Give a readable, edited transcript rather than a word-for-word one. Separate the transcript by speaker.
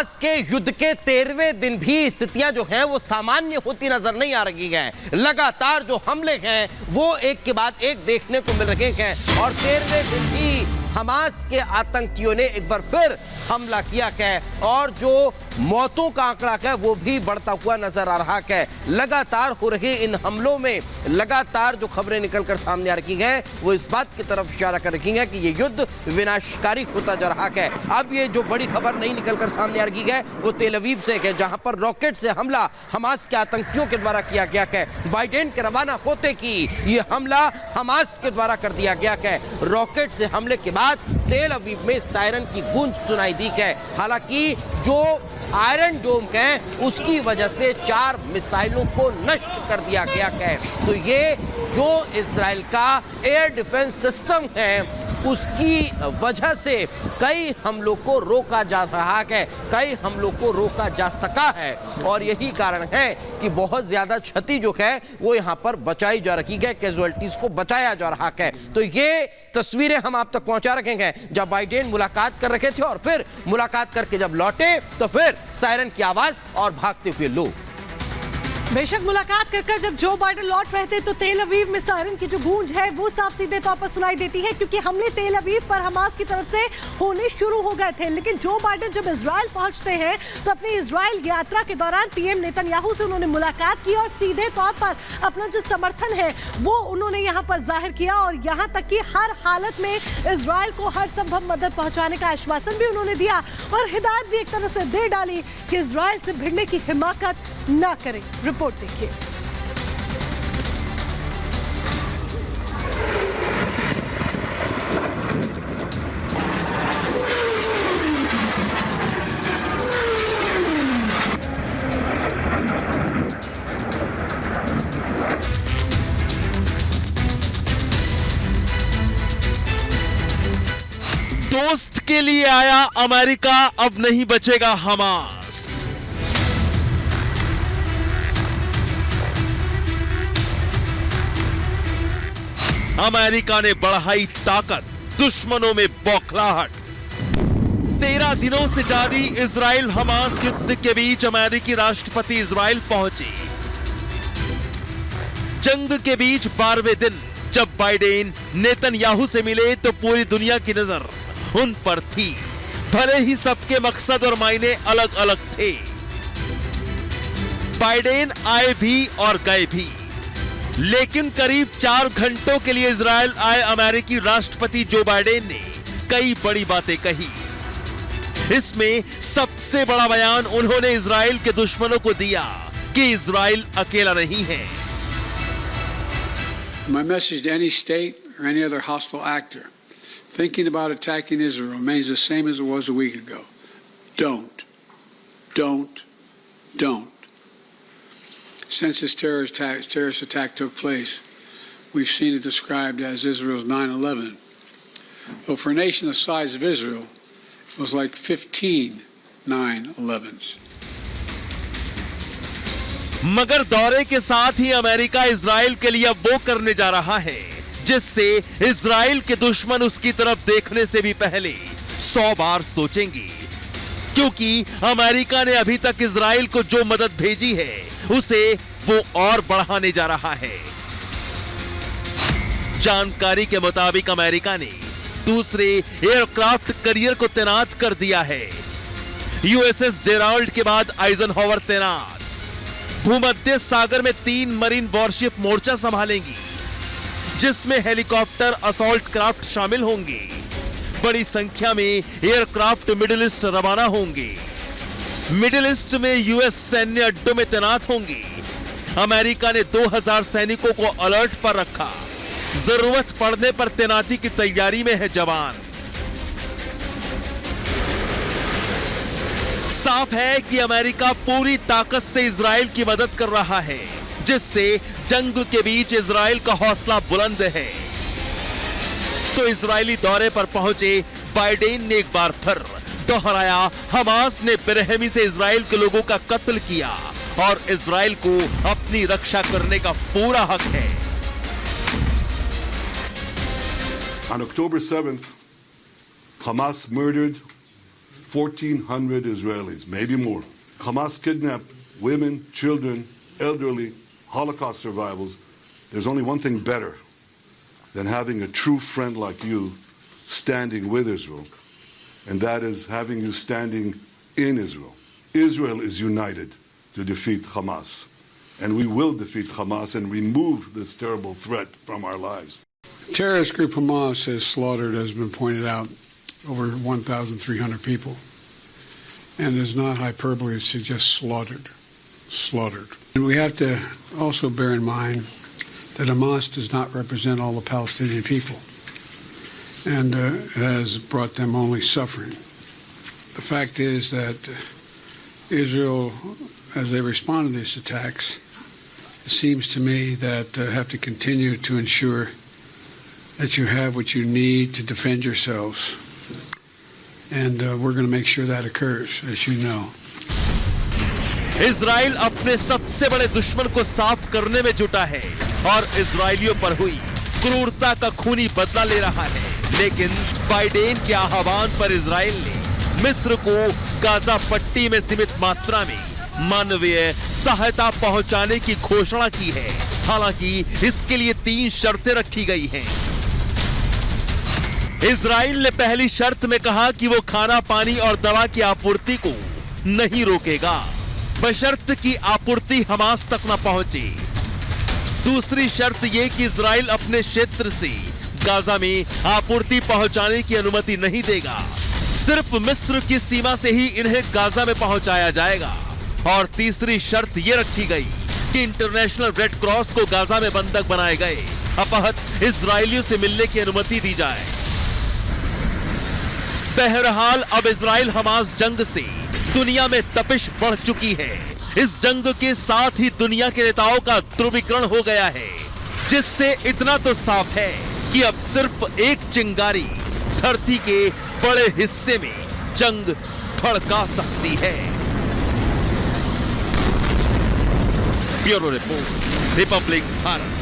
Speaker 1: Hamas के युद्ध के 13वें दिन भी स्थितियां जो हैं वो सामान्य होती नजर नहीं आ रही हैं। लगातार जो हमले हैं वो एक के बाद एक देखने को मिल रहे हैं और 13वें दिन भी हमास के आतंकियों ने एक बार फिर हमला किया है और जो मौतों का आंकड़ा है वो भी बढ़ता हुआ नजर आ रहा है। लगातार हो रहे इन हमलों में लगातार जो खबरें निकलकर सामने आ रही हैं वो इस बात की तरफ इशारा कर रही हैं कि ये युद्ध विनाशकारी होता जा रहा है। अब ये जो बड़ी खबर नहीं निकलकर सामने आ रही है वो तेल अवीव से है, जहां पर रॉकेट से हमला हमास के आतंकियों के द्वारा किया गया है। बाइडेन के रवाना होते की ये हमला हमास के द्वारा कर दिया गया है। रॉकेट से हमले के बाद तेल अवीव में सायरन की गूंज सुनाई दी है। हालांकि जो आयरन डोम है उसकी वजह से 4 मिसाइलों को नष्ट कर दिया गया है। तो ये जो इजराइल का एयर डिफेंस सिस्टम है उसकी वजह से कई हमलों को रोका जा रहा है, कई हमलों को रोका जा सका है और यही कारण है कि बहुत ज्यादा क्षति जो है वो यहाँ पर बचाई जा रही है, कैजुअलिटीज को बचाया जा रहा है। तो ये तस्वीरें हम आप तक पहुंचा रखे हैं जब बाइडेन मुलाकात कर रहे थे और फिर मुलाकात करके जब लौटे तो फिर सायरन की आवाज और भागते हुए लोग।
Speaker 2: बेशक मुलाकात कर जब जो बाइडेन लौट रहे थे तो तेल अवीव में सायरन की जो गूंज है वो साफ सीधे तौर पर सुनाई देती है, क्योंकि हमले तेल अवीव पर हमास की तरफ से होने शुरू हो गए थे। लेकिन जो बाइडेन जब इजराइल पहुंचते हैं तो अपनी इजराइल यात्रा के दौरान पीएम नेतन्याहू से उन्होंने मुलाकात की और सीधे तौर पर अपना जो समर्थन है वो उन्होंने यहाँ पर जाहिर किया और यहाँ तक कि हर हालत में इजराइल को हर संभव मदद पहुंचाने का आश्वासन भी उन्होंने दिया और हिदायत भी एक तरह से दे डाली कि इजराइल से भिड़ने की हिमाकत ना करें। रिपोर्ट देखिए।
Speaker 3: दोस्त के लिए आया अमेरिका, अब नहीं बचेगा हमास। अमेरिका ने बढ़ाई ताकत, दुश्मनों में बौखलाहट। 13 दिनों से जारी इजराइल हमास युद्ध के बीच अमेरिकी राष्ट्रपति इजराइल पहुंचे। जंग के बीच 12वें दिन जब बाइडेन नेतन्याहू से मिले तो पूरी दुनिया की नजर उन पर थी, भले ही सबके मकसद और मायने अलग अलग थे। बाइडेन आए भी और गए भी, लेकिन करीब 4 घंटों के लिए इजराइल आए अमेरिकी राष्ट्रपति जो बाइडेन ने कई बड़ी बातें कही। इसमें सबसे बड़ा बयान उन्होंने इजराइल के दुश्मनों को दिया कि इजराइल अकेला नहीं है।
Speaker 4: My message to any state or any other hostile actor thinking about attacking Israel remains the same as it was a week ago. Don't. Since this terrorist attack took place, we've seen it described as Israel's 9/11. But for a nation the size of Israel, it was like 15 9/11s.
Speaker 3: मगर दौरे के साथ ही America Israel के लिए अब वो करने जा रहा है जिससे इजराइल के दुश्मन उसकी तरफ देखने से भी पहले 100 बार सोचेंगे, क्योंकि अमेरिका ने अभी तक इजराइल को जो मदद भेजी है उसे वो और बढ़ाने जा रहा है। जानकारी के मुताबिक अमेरिका ने दूसरे एयरक्राफ्ट करियर को तैनात कर दिया है। यूएसएस जेराल्ड के बाद आइजनहावर तैनात। भूमध्य सागर में 3 मरीन वॉरशिप मोर्चा संभालेंगी, जिसमें हेलीकॉप्टर असॉल्ट क्राफ्ट शामिल होंगे। बड़ी संख्या में एयरक्राफ्ट मिडिल ईस्ट रवाना होंगे। मिडिल ईस्ट में यूएस सैन्य अड्डों में तैनात होंगे। अमेरिका ने 2000 सैनिकों को अलर्ट पर रखा। जरूरत पड़ने पर तैनाती की तैयारी में है जवान। साफ है कि अमेरिका पूरी ताकत से इजराइल की मदद कर रहा है, जिससे जंग के बीच इजराइल का हौसला बुलंद है। तो इजरायली दौरे पर पहुंचे बाइडेन ने एक बार फिर दोहराया, हमास ने बेरहमी से इजराइल के लोगों का कत्ल किया और इजराइल को अपनी रक्षा करने का पूरा हक है।
Speaker 5: On October 7th, Hamas murdered 1,400 Israelis, maybe more. Hamas kidnapped women, children, elderly, Holocaust survivors. There's only one thing better than having a true friend like you standing with Israel, and that is having you standing in Israel. Israel is united to defeat Hamas, and we will defeat Hamas and remove this terrible threat from our lives.
Speaker 4: Terrorist group Hamas has slaughtered, as has been pointed out, over 1,300 people. And it's not hyperbole to suggest slaughtered. And we have to also bear in mind that Hamas does not represent all the Palestinian people. And it has brought them only suffering. The fact is that Israel, as they respond to these attacks, it seems to me that have to continue to ensure that you have what you need to defend yourselves. And we're going to make sure that occurs, as you know.
Speaker 3: Israel अपने सबसे बड़े दुश्मन को साफ करने में जुटा है और इजरायलियों पर हुई क्रूरता का खूनी बदला ले रहा है। लेकिन बाइडेन के आह्वान पर इजराइल ने मिस्र को गाजा पट्टी में सीमित मात्रा में मानवीय सहायता पहुंचाने की घोषणा की है। हालांकि इसके लिए 3 शर्तें रखी गई हैं। इजराइल ने पहली शर्त में कहा कि वो खाना, पानी और दवा की आपूर्ति को नहीं रोकेगा, बशर्त की आपूर्ति हमास तक न पहुंचे। दूसरी शर्त यह कि इजराइल अपने क्षेत्र से गाजा में आपूर्ति पहुंचाने की अनुमति नहीं देगा, सिर्फ मिस्र की सीमा से ही इन्हें गाजा में पहुंचाया जाएगा। और तीसरी शर्त यह रखी गई कि इंटरनेशनल रेड क्रॉस को गाजा में बंधक बनाए गए अपहत इजरायलियों से मिलने की अनुमति दी जाए। बहरहाल अब इजराइल हमास जंग से दुनिया में तपिश बढ़ चुकी है। इस जंग के साथ ही दुनिया के नेताओं का ध्रुवीकरण हो गया है, जिससे इतना तो साफ है कि अब सिर्फ एक चिंगारी धरती के बड़े हिस्से में जंग भड़का सकती है। Bureau report, Republic Bharat.